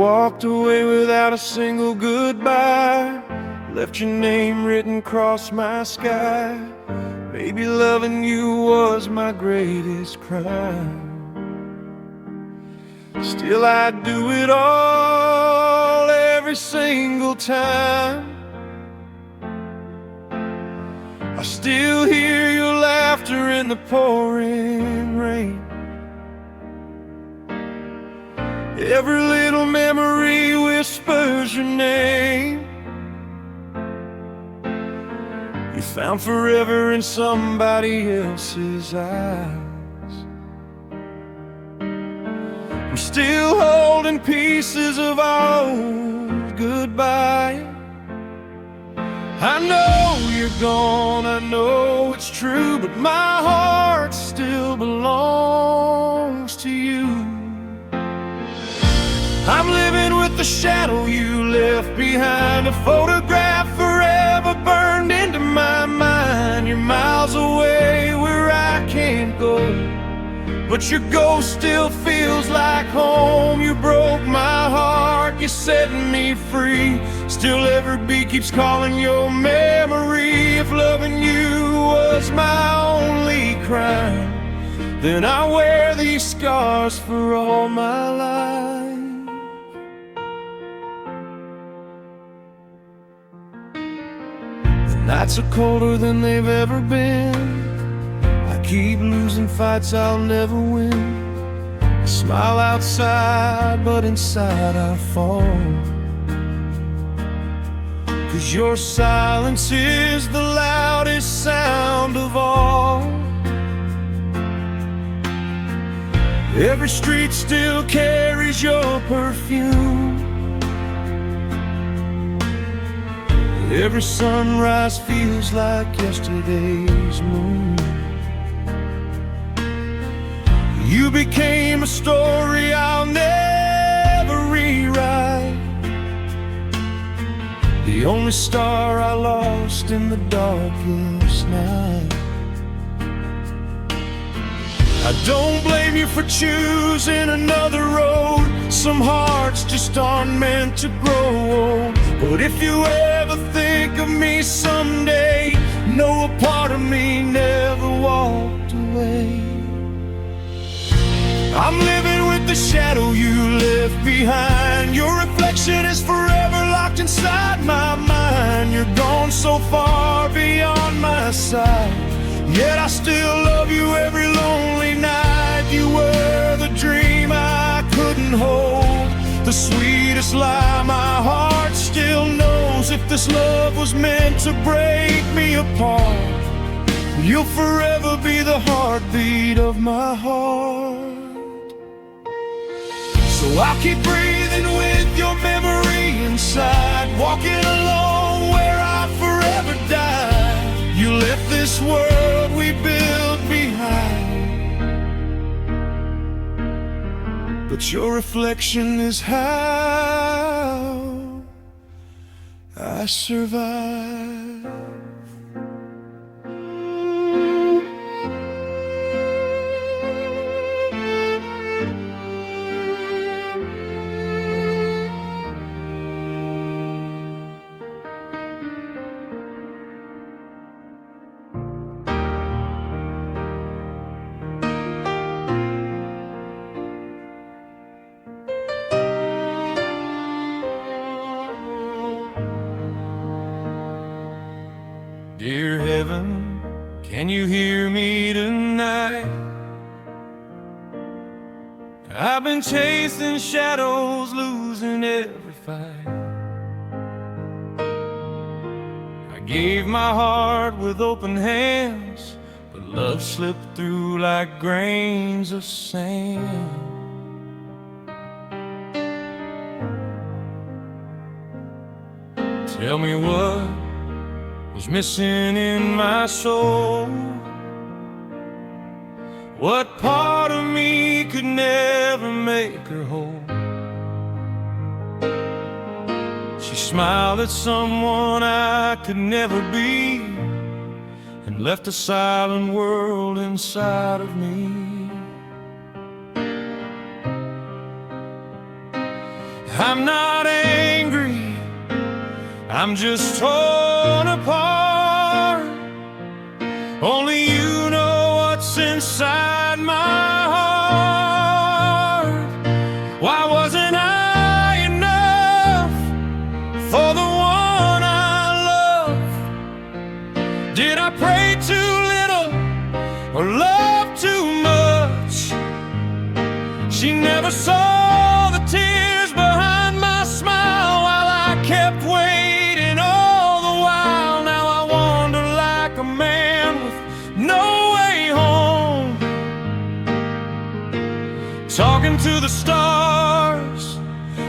walked away without a single goodbye, left your name written across my sky. Maybe loving you was my greatest crime. Still I'd do it all every single time. I still hear your laughter in the pouring rain. Every little memory whispers your name. You found forever in somebody else's eyes. I'm still holding pieces of our old goodbye. I know you're gone, I know it's true, but my heart still belongs to you. I'm living with the shadow you left behind, a photograph forever burned into my mind. You're miles away where I can't go, but your ghost still feels like home. You broke my heart, you set me free. Still every beat keeps calling your memory. If loving you was my only crime, then I wear these scars for all my life. The nights are colder than they've ever been. I keep losing fights I'll never win. I smile outside, but inside I fall. 'Cause your silence is the loudest sound of all. Every street still carries your perfume. Every sunrise feels like yesterday's moon. You became a story I'll never rewrite, the only star I lost in the darkest night. I don't blame you for choosing another road. Some hearts just aren't meant to grow old. But if you ever think of me someday, know a part of me never walked away. I'm living with the shadow you left behind. Your reflection is forever locked inside my mind. You're gone so far beyond my sight, yet I still love you every lonely night. You were the dream I couldn't hold, the sweetest lie my heart still knows. If this love was meant to break me apart, you'll forever be the heartbeat of my heart. So I'll keep breathing with your memory inside, walking alone where I forever die. You left this world we built behind, but your reflection is how I survive. Dear heaven, can you hear me tonight? I've been chasing shadows, losing every fight. I gave my heart with open hands, but love slipped through like grains of sand. Tell me what was missing in my soul. What part of me could never make her whole? She smiled at someone I could never be, and left a silent world inside of me. I'm not angry, I'm just torn apart. Only you know what's inside my heart. Why wasn't I enough for the one I love? Did I pray too little or love too much? She never saw the tears behind my smile while I kept waiting all the while. Now I wander like a man with no way home, talking to the stars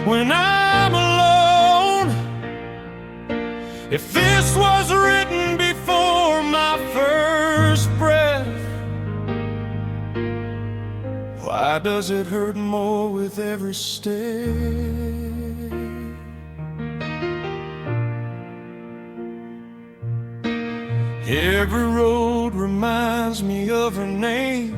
when I'm alone. If this was written before my first breath, why does it hurt more with every step? Every road reminds me of her name.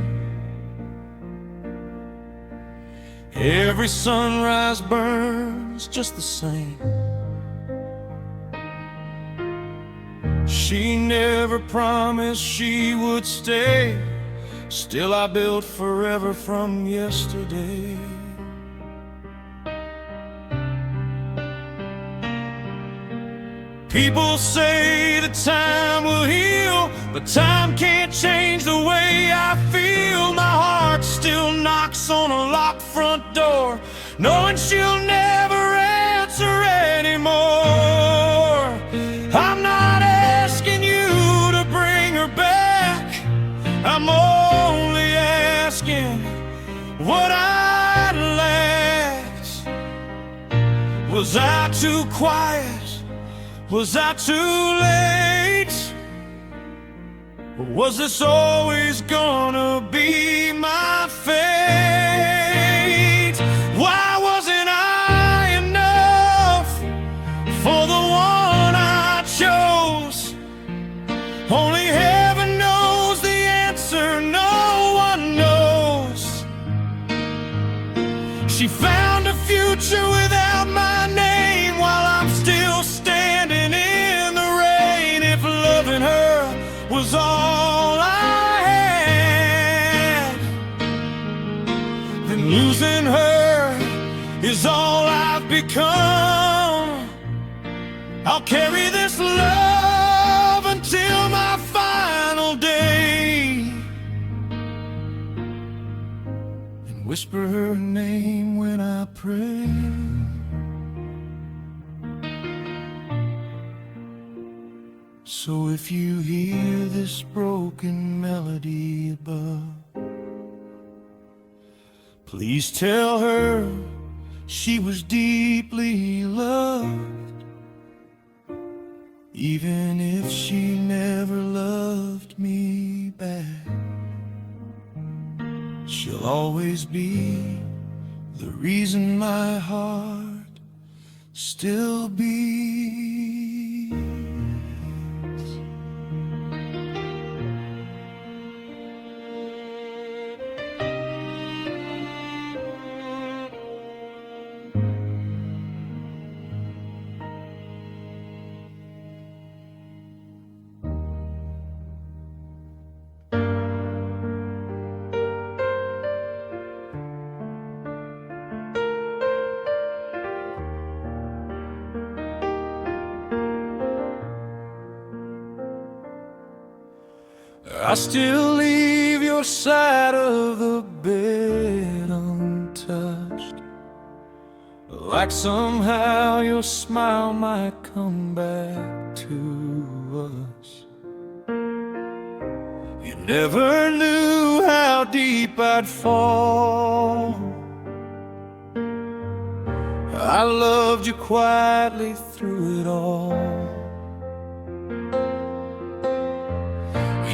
Every sunrise burns just the same. She never promised she would stay. Still I built forever from yesterday. People say that time will heal, but time can't change the way I feel. My heart still knocks on a locked front door, knowing she'll never answer anymore. I'm not asking you to bring her back, I'm only asking what I lacked. Was I too quiet? Was I too late? Or was this always gonna be my fate? Why wasn't I enough for the one I chose? Only heaven knows the answer, no one knows. She found a future without my name, while I'm still standing in the rain. If loving her was all I had, then losing her is all I've become. I'll carry this love until my final day, and whisper her name when I pray. So if you hear this broken melody above, please tell her she was deeply loved, even if she never loved me back. She'll always be the reason my heart still beats. I still leave your side of the bed untouched, like somehow your smile might come back to us. You never knew how deep I'd fall. I loved you quietly through it all.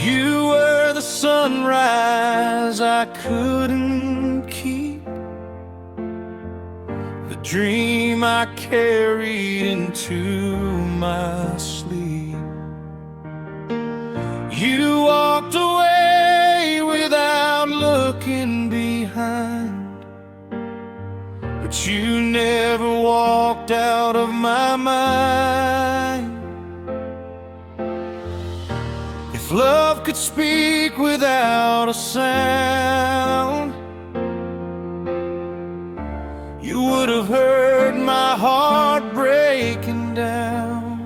You were the sunrise I couldn't keep, the dream I carried into my sleep. You walked away without looking behind, but you never walked walked out of my mind. If love could speak without a sound, you would have heard my heart breaking down.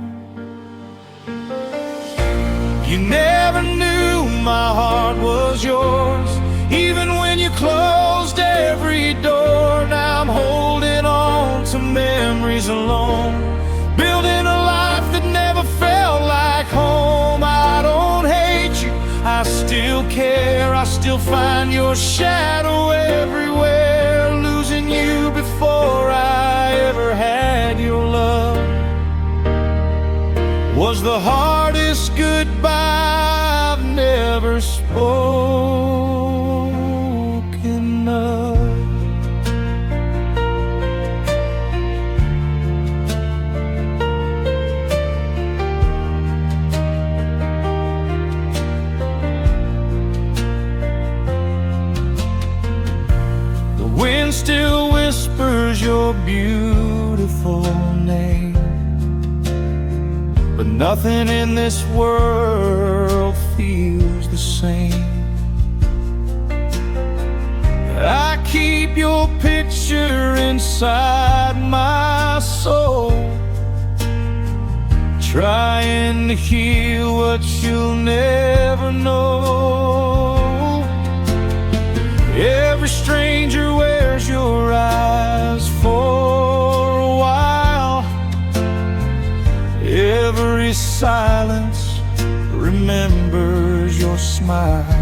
You never knew my heart was yours, even when you closed every door. Now I'm holding on to memories alone, building a life that never felt like home. I don't hate you, I still care. I still find your shadow everywhere. Losing you before I ever had your love was the hardest goodbye I've never spoken of. The wind still whispers your beautiful name, but nothing in this world feels the same. I keep your picture inside my soul, trying to heal what you'll never know. Every stranger wears your eyes for a while. Every silence remembers your smile.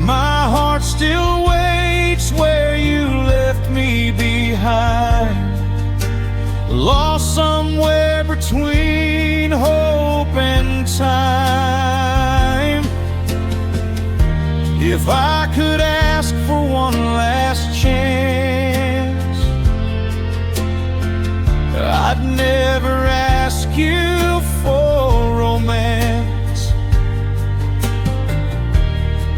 My heart still waits where you left me behind, lost somewhere between hope and time. If I could ask for one last chance, I'd never ask you for romance.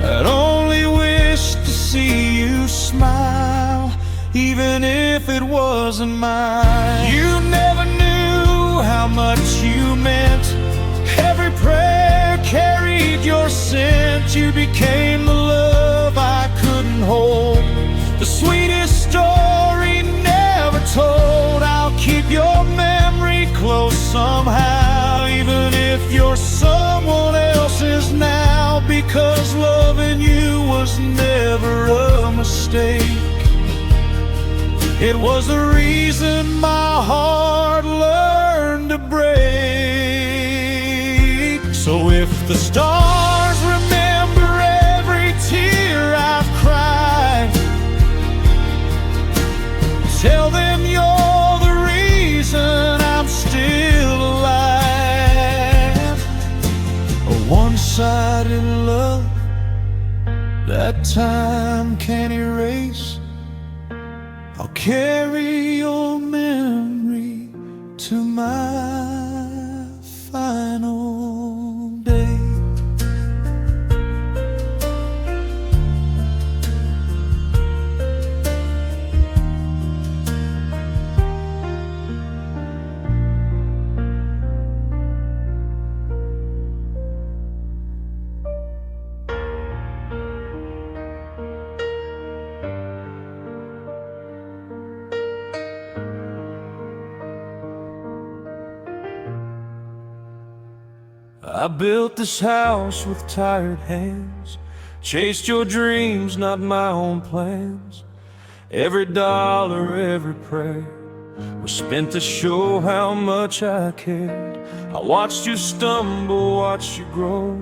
I'd only wish to see you smile, even if it wasn't mine. You never knew how much you meant. Every prayer carried your scent. You became the love I couldn't hold, the sweetest story never told. I'll keep your memory close somehow, even if you're someone else's now, because loving you was never a mistake. It was the reason my heart learned to break. So if the stars remember every tear I've cried, tell them you're the reason I'm still alive. A one-sided love that time can't erase. I'll carry your memory to my final day. I built this house with tired hands, chased your dreams, not my own plans. Every dollar, every prayer was spent to show how much I cared. I watched you stumble, watched you grow,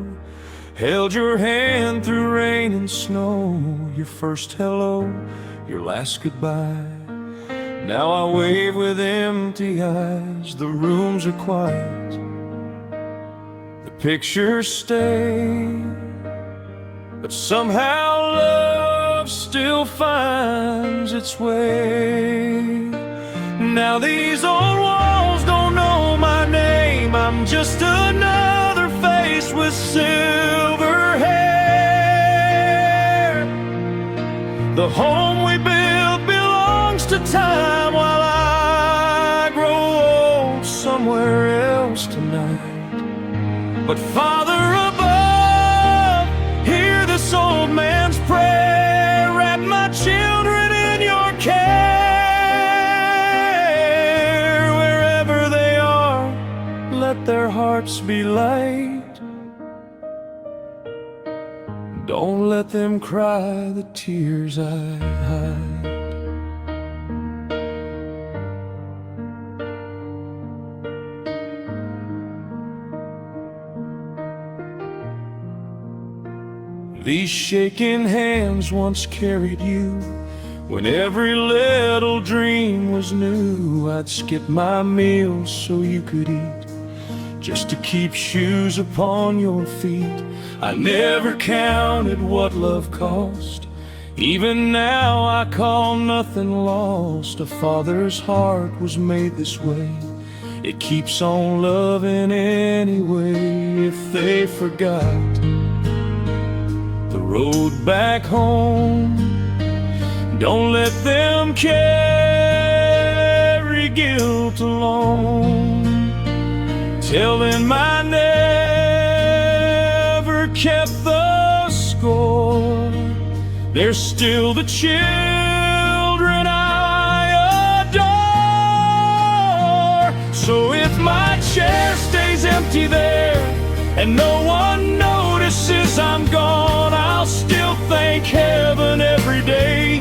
held your hand through rain and snow. Your first hello, your last goodbye. Now I wave with empty eyes. The rooms are quiet, pictures stay, but somehow love still finds its way. Now these old walls don't know my name. I'm just another face with silver hair. The home we built belongs to time while But Father above, hear this old man's prayer. Wrap my children in your care. Wherever they are, let their hearts be light. Don't let them cry the tears I hide. These shaking hands once carried you when every little dream was new. I'd skip my meals so you could eat, just to keep shoes upon your feet. I never counted what love cost. Even now I call nothing lost. A father's heart was made this way. It keeps on loving anyway. If they forgot the road back home, don't let them carry guilt alone. Tell them I never kept the score. They're still the children I adore. So if my chair stays empty there and no one notices I'm gone, I'll still thank heaven every day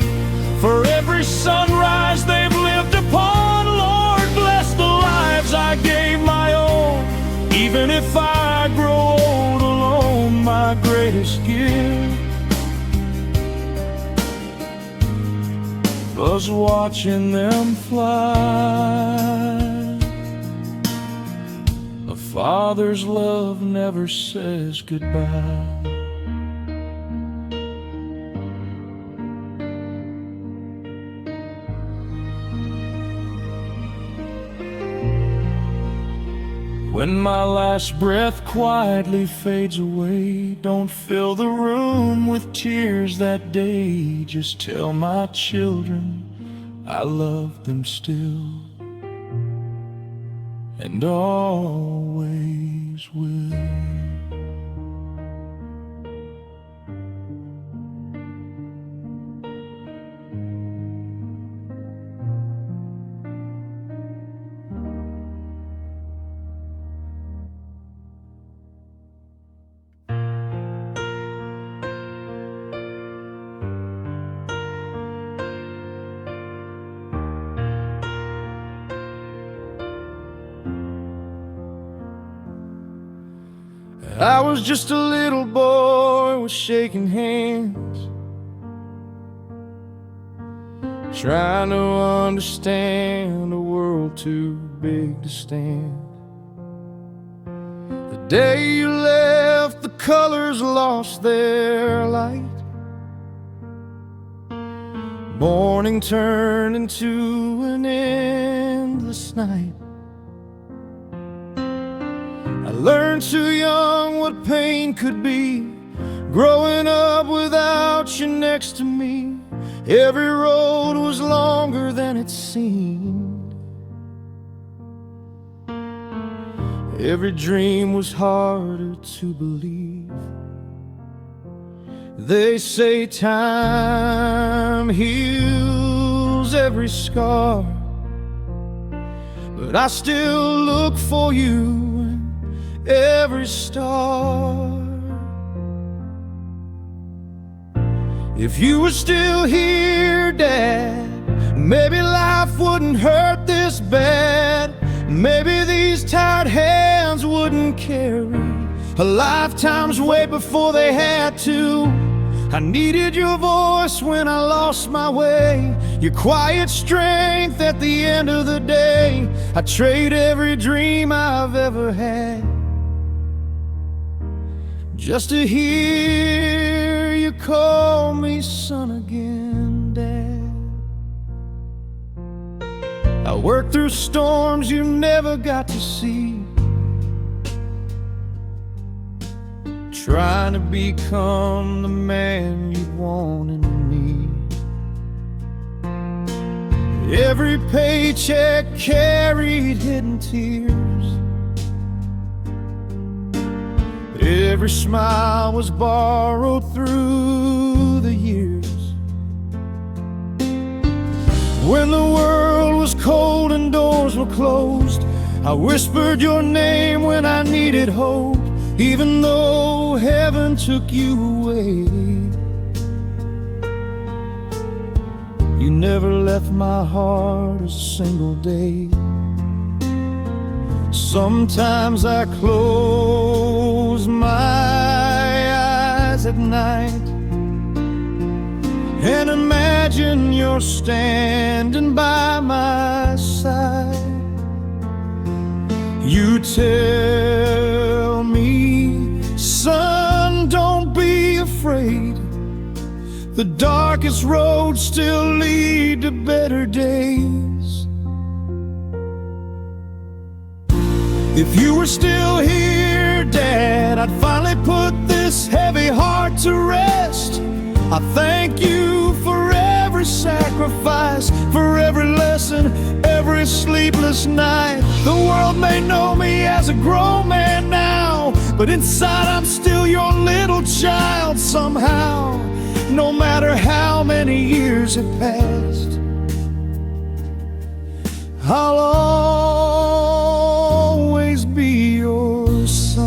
for every sunrise they've lived upon. Lord, bless the lives I gave my own. Even if I grow old alone, my greatest gift was watching them fly. A father's love never says goodbye. When my last breath quietly fades away, don't fill the room with tears that day. Just tell my children I love them still and always will. I was just a little boy with shaking hands, trying to understand a world too big to stand. The day you left, the colors lost their light. Morning turned into an endless night. I learned too young what pain could be, growing up without you next to me. Every road was longer than it seemed. Every dream was harder to believe. They say time heals every scar, but I still look for you every star. If you were still here, Dad, maybe life wouldn't hurt this bad. Maybe these tired hands wouldn't carry a lifetime's weight before they had to. I needed your voice when I lost my way, your quiet strength at the end of the day. I trade every dream I've ever had just to hear you call me son again, Dad. I worked through storms you never got to see, trying to become the man you wanted me. Every paycheck carried hidden tears, Every smile was borrowed through the years. When the world was cold and doors were closed, I whispered your name when I needed hope, even though heaven took you away. You never left my heart a single day. Sometimes I close my eyes at night and imagine you're standing by my side. You tell me, son, don't be afraid. The darkest roads still lead to better days. If you were still here, Dad, I'd finally put this heavy heart to rest. I thank you for every sacrifice, for every lesson, every sleepless night. The world may know me as a grown man now, but inside I'm still your little child somehow. No matter how many years have passed, I'll always be your son.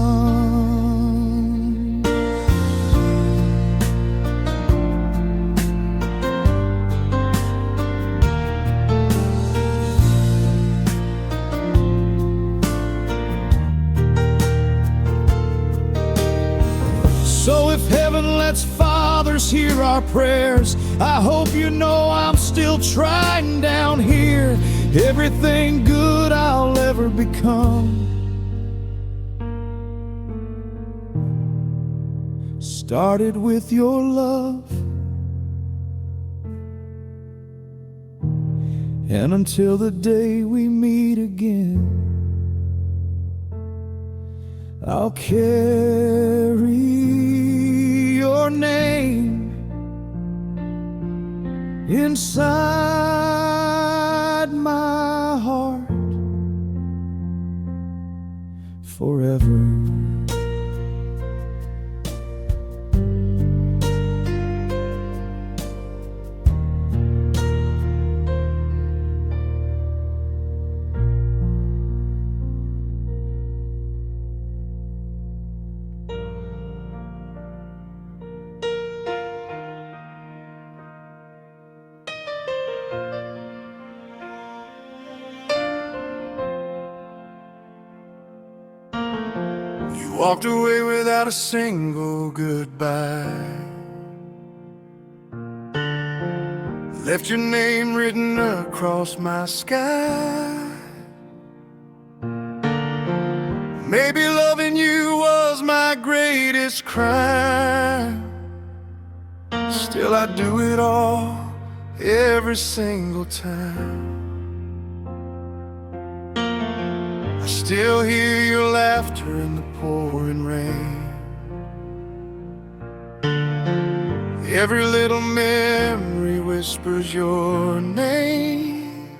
So if heaven lets fathers hear our prayers, I hope you know I'm still trying down here. Everything good I'll ever become started with your love. And until the day we meet again, I'll carry your name inside my heart forever. Walked away without a single goodbye. Left your name written across my sky. Maybe loving you was my greatest crime. Still I do it all every single time. I still hear your laughter in the pouring rain. Every little memory whispers your name.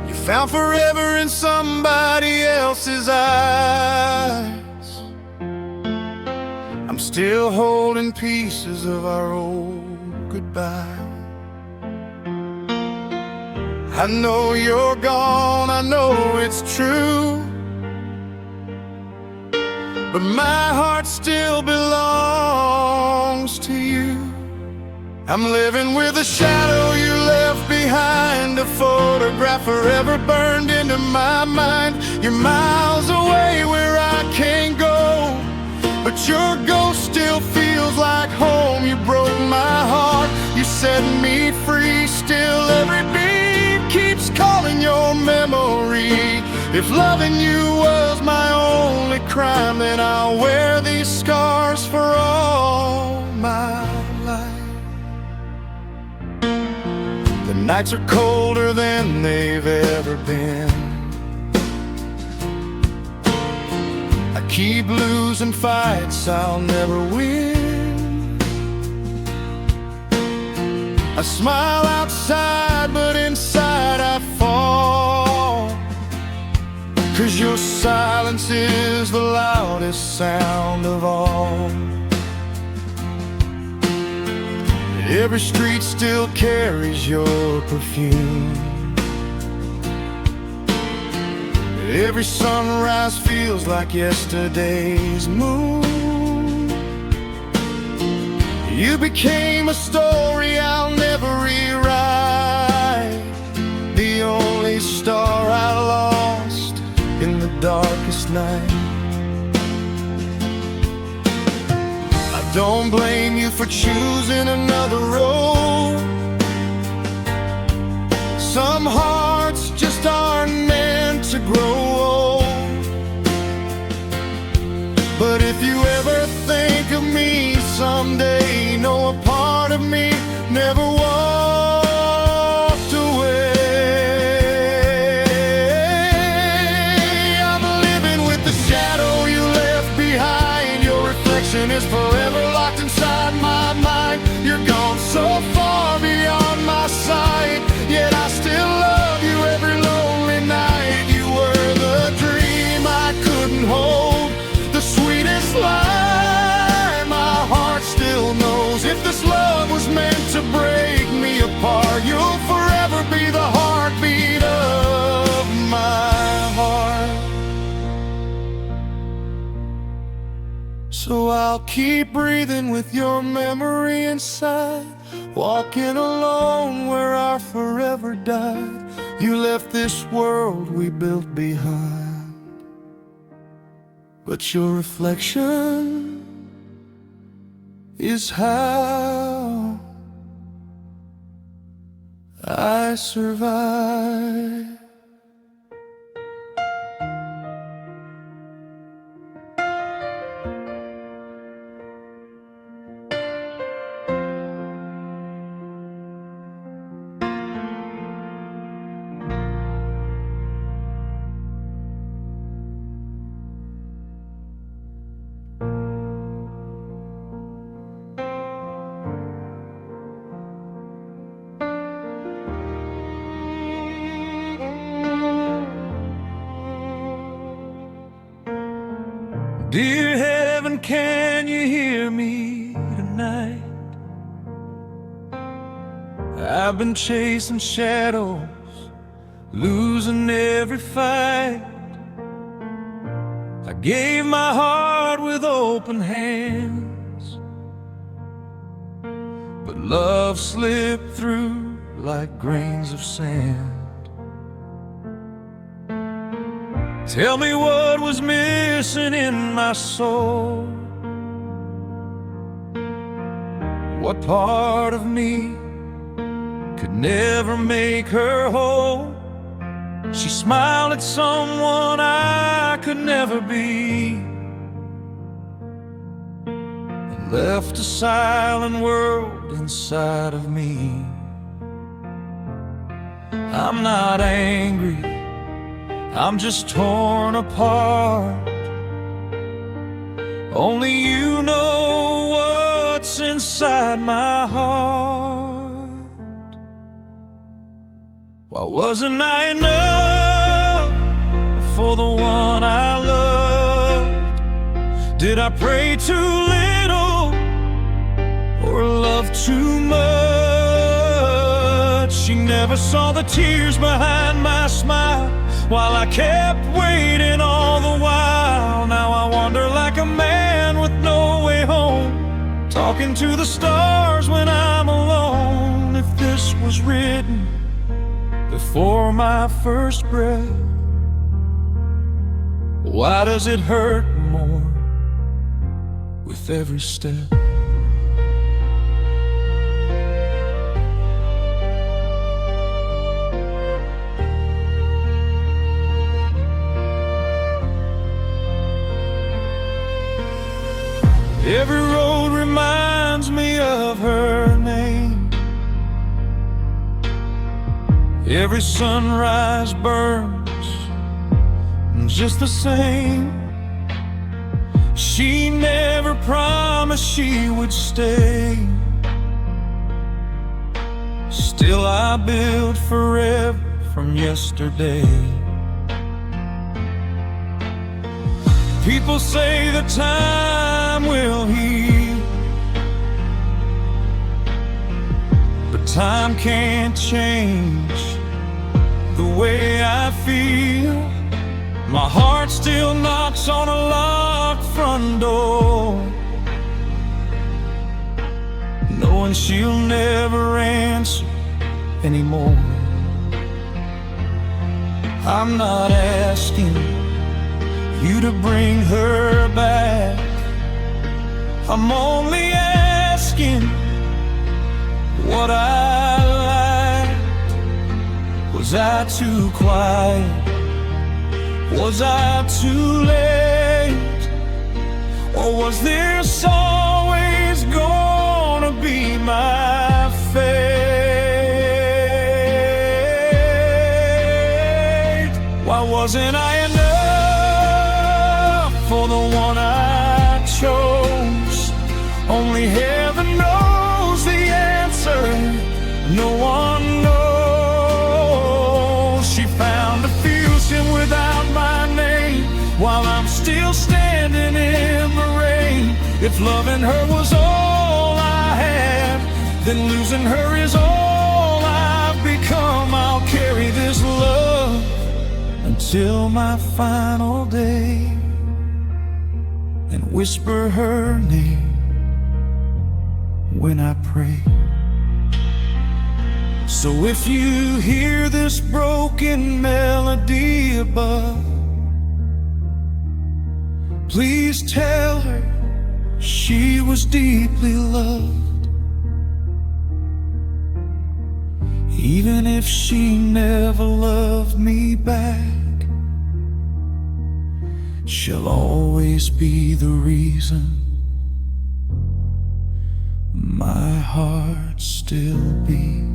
You found forever in somebody else's eyes. I'm still holding pieces of our old goodbye. I know you're gone, I know it's true, but my heart still belongs to you. I'm living with a shadow you left behind, a photograph forever burned into my mind. You're miles away where I can't go, but your ghost still feels like home. You broke my heart, you set me free. Still every beat keeps calling your memory. If loving you was my only crime, then I'll wear these scars for all my life. The nights are colder than they've ever been. I keep losing fights I'll never win. I smile outside, but inside I fall, 'cause your silence silence is the loudest sound of all. Every street still carries your perfume. Every sunrise feels like yesterday's moon. You became a story I'll never rewrite, the only star I lost in the darkest night. I don't blame you for choosing another road. Some hearts just aren't meant to grow old. But if you ever think of me someday, know a part of me never walked away. I'm living with the shadow you left behind. Your reflection is forever locked inside my mind. You're gone so far beyond my sight, yet I still love you every lonely night. You were the dream I couldn't hold, the sweetest lie my heart still knows. If this love was meant to break me apart, you'll forever be the heartbeat of my heart. So I'll keep breathing with your memory inside, walking alone where our forever died. You left this world we built behind, but your reflection is how I survive. Dear heaven, can you hear me tonight? I've been chasing shadows, losing every fight. I gave my heart with open hands, but love slipped through like grains of sand. Tell me what was missing in my soul. What part of me could never make her whole? She smiled at someone I could never be, and left a silent world inside of me. I'm not angry, I'm just torn apart. Only you know what's inside my heart. Why wasn't I enough for the one I loved? Did I pray too little or love too much? She never saw the tears behind my smile, while I kept waiting all the while. Now I wander like a man with no way home, talking to the stars when I'm alone. If this was written before my first breath, why does it hurt more with every step? Every road reminds me of her name. Every sunrise burns just the same. She never promised she would stay. Still I build forever from yesterday. People say that time will heal, but time can't change the way I feel. My heart still knocks on a locked front door, knowing she'll never answer anymore. I'm not asking you to bring her back, I'm only asking what I lacked. Was I too quiet? Was I too late? Or was this always gonna be my fate? Why wasn't I enough for the one I chose? Only heaven knows the answer, no one knows. She found a fusion without my name, while I'm still standing in the rain. If loving her was all I had, then losing her is all I've become. I'll carry this love until my final day, and whisper her name when I pray. So if you hear this broken melody above, please tell her she was deeply loved. Even if she never loved me back, she'll always be the reason my heart still beats.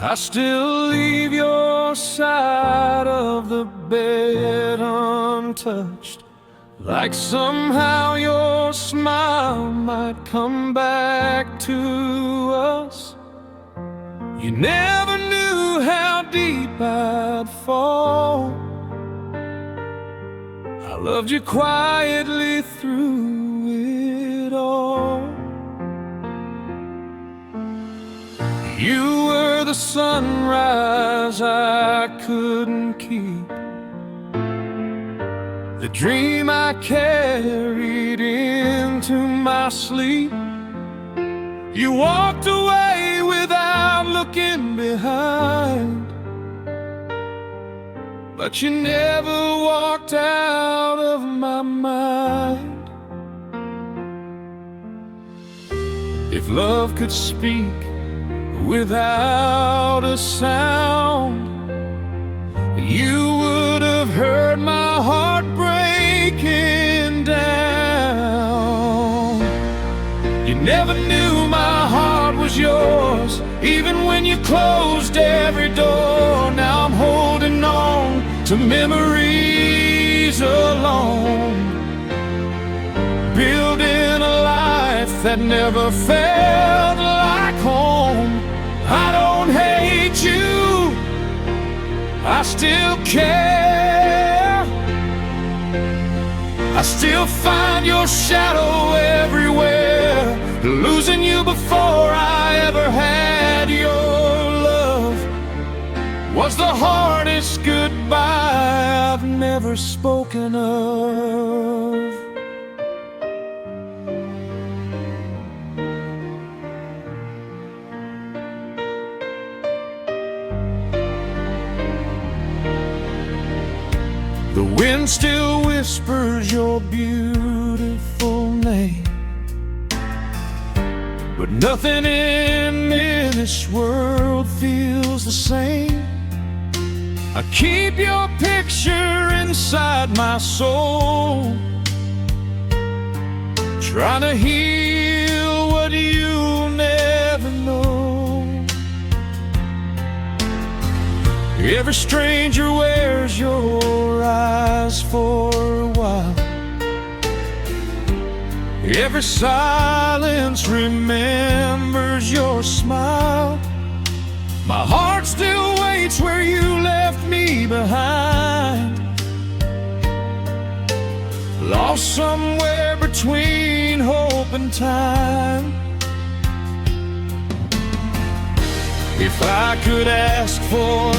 I still leave your side of the bed untouched, like somehow your smile might come back to us. You never knew how deep I'd fall. I loved you quietly through it all. You were the sunrise I couldn't keep, the dream I carried into my sleep. You walked away without looking behind, but you never walked out of my mind. If love could speak without a sound, you would have heard my heart breaking down. You never knew my heart was yours, even when you closed every door. Now I'm holding on to memories alone, building a life that never felt like home. I don't hate you, I still care. I still find your shadow everywhere. Losing you before I ever had your love was the hardest goodbye I've never spoken of. The wind still whispers your beautiful name, but nothing in this world feels the same. I keep your picture inside my soul, trying to heal what you'll never know. Every stranger wears your eyes for a while. Every silence remembers your smile. My heart still waits where you left me behind, lost somewhere between hope and time. If I could ask for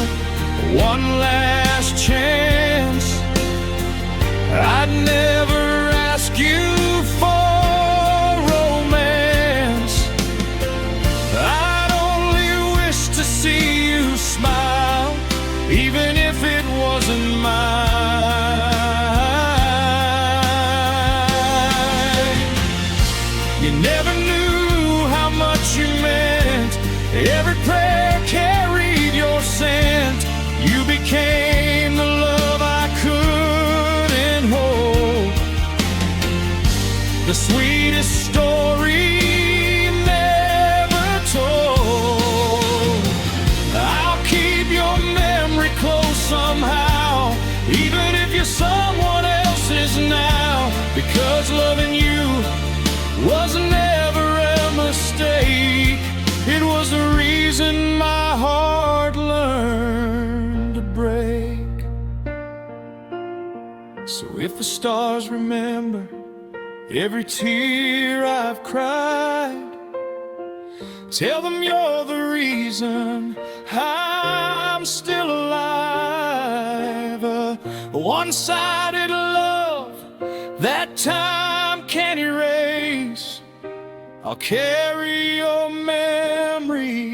one last chance, I'd never ask you for romance. I'd only wish to see you smile, even if it wasn't mine. You never knew how much you meant. Every prayer carried your scent. You became the love I couldn't hold, the sweetest story never told. I'll keep your memory close somehow, even if you're someone else's now, because loving you was never a mistake. It was the reason my heart learned to break. So if the stars remember every tear I've cried, tell them you're the reason I'm still alive. A one-sided love that time can't erase. I'll carry your memory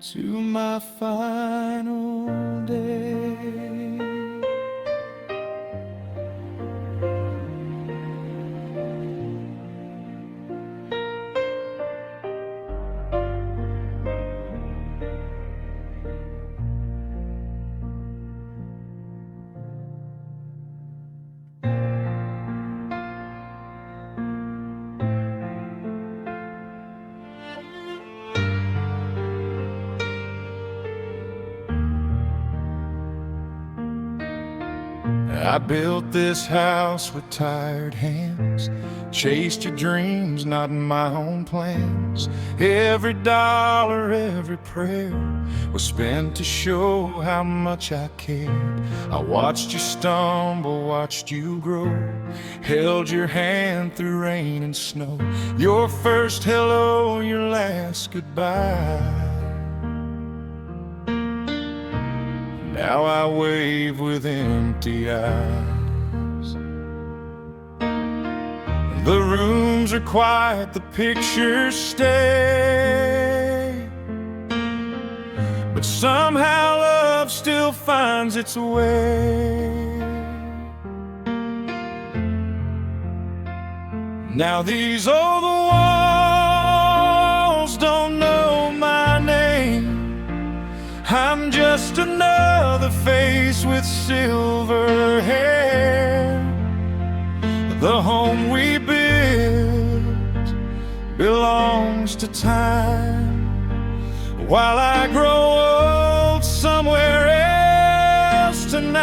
to my final day. I built this house with tired hands, chased your dreams, not my own plans. Every dollar, every prayer was spent to show how much I cared. I watched you stumble, watched you grow, held your hand through rain and snow. Your first hello, your last goodbye. Now I wave with empty eyes. The rooms are quiet, the pictures stay, but somehow love still finds its way. Now these old walls don't know my name. I'm just another face with silver hair. The home we built belongs to time, while I grow old somewhere else tonight.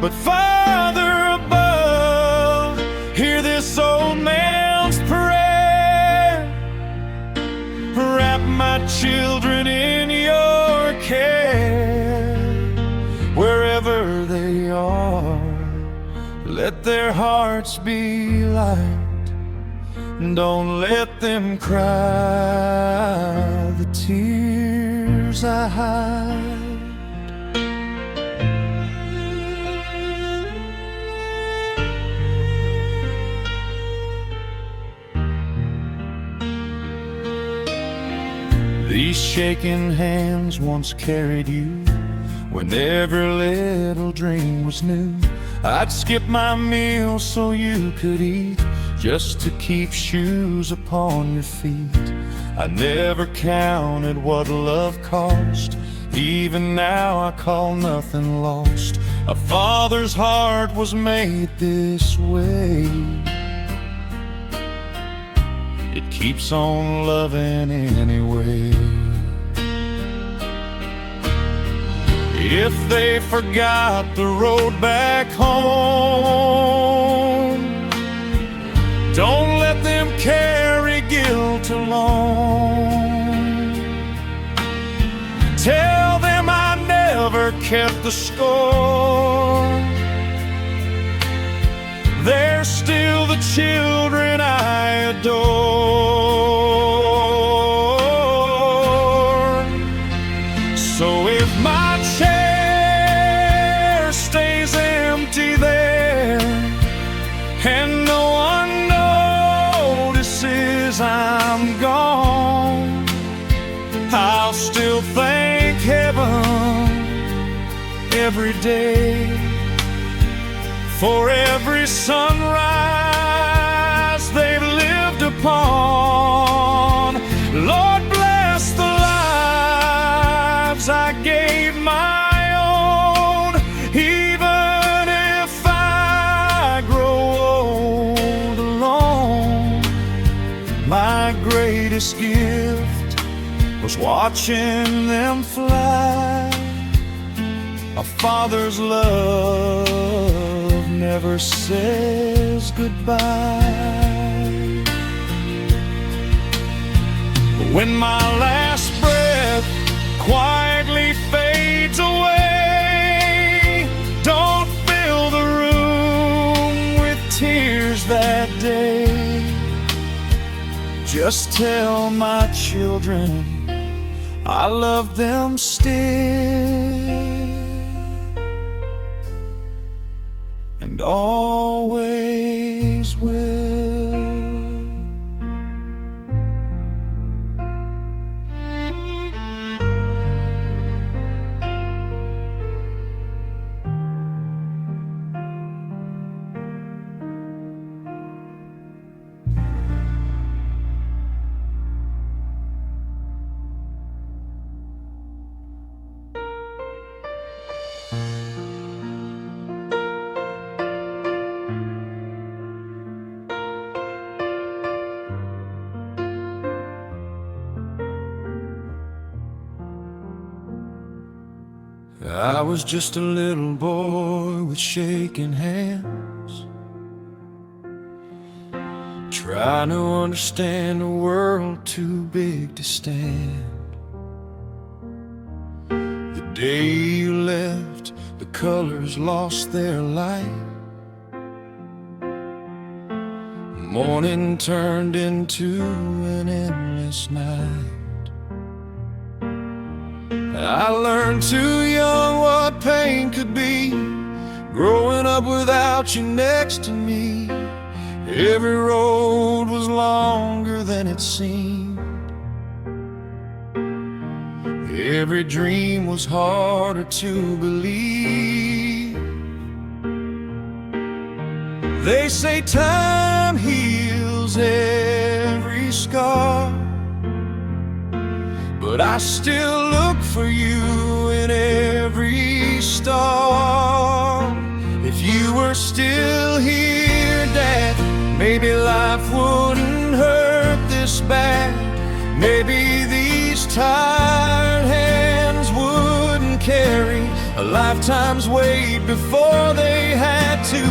But Father above, hear this old man's prayer. Wrap my children in your care. Wherever they are, let their hearts be light. Don't let them cry the tears I hide. These shaking hands once carried you when every little dream was new. I'd skip my meals so you could eat, just to keep shoes upon your feet. I never counted what love cost, Even now I call nothing lost. A father's heart was made this way. It keeps on loving anyway. If they forgot the road back home, don't let them carry guilt alone. Tell them I never kept the score. They're still the children I adore. So if my chair stays empty there and no one notices I'm gone, I'll still thank heaven every day for every sunrise they've lived upon. Lord, bless the lives I gave my own. Even if I grow old alone, my greatest gift was watching them fly. A father's love never says goodbye. When my last breath quietly fades away, don't fill the room with tears that day. Just tell my children I love them still and always will. I was just a little boy with shaking hands, trying to understand a world too big to stand. The day you left, the colors lost their light. Morning turned into an endless night. I learned too young what pain could be, growing up without you next to me. Every road was longer than it seemed. Every dream was harder to believe. They say time heals every scar, but I still look for you in every star. If you were still here, Dad, maybe life wouldn't hurt this bad. Maybe these tired hands wouldn't carry a lifetime's weight before they had to.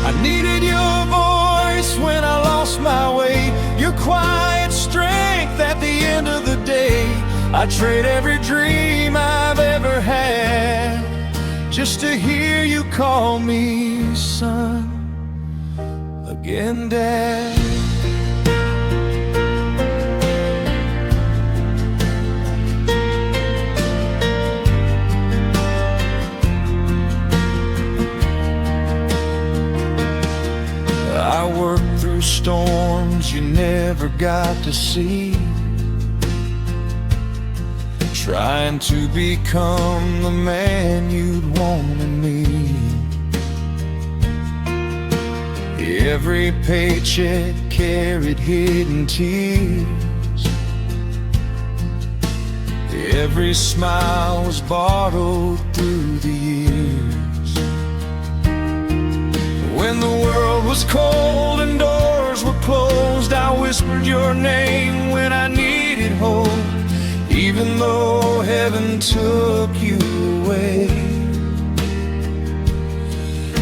I needed your voice when I lost my way, your quiet strength at the end of the day. I'd trade every dream I've ever had just to hear you call me son again, Dad. I worked through storms you never got to see, trying to become the man you'd want in me. Every paycheck carried hidden tears. Every smile was borrowed through the years. When the world was cold and doors were closed, I whispered your name when I needed hope, even though heaven took you away.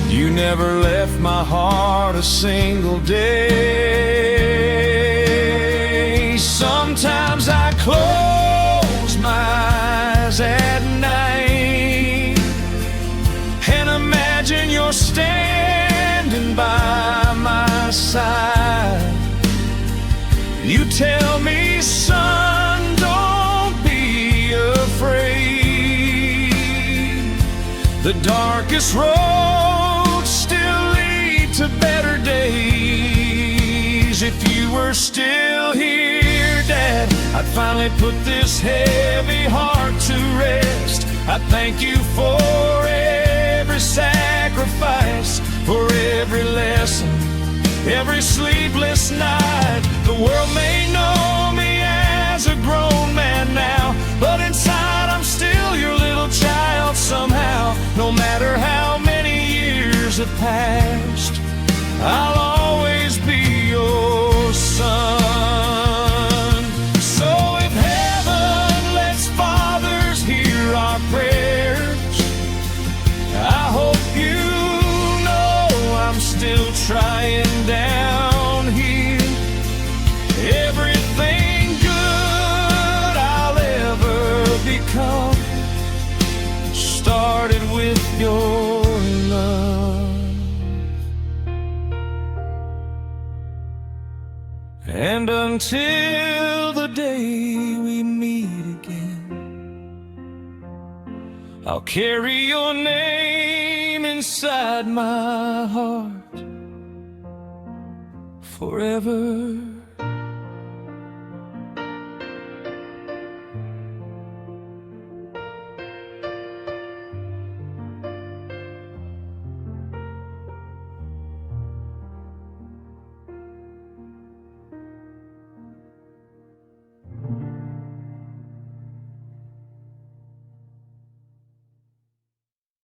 You never left my heart a single day. Sometimes I close my eyes at night and imagine you're standing by my side. You tell me, son, don't be afraid. The darkest roads still lead to better days. If you were still here, Dad, I'd finally put this heavy heart to rest. I thank you for every sacrifice, for every lesson, every sleepless night. The world may know me as a grown man now, but inside I'm still your little child somehow. No matter how many years have passed, I'll always be your son. So if heaven lets fathers hear our prayers, I hope you know I'm still trying down here. Everything good I'll ever become started with your love. And until the day we meet again, I'll carry your name inside my heart forever.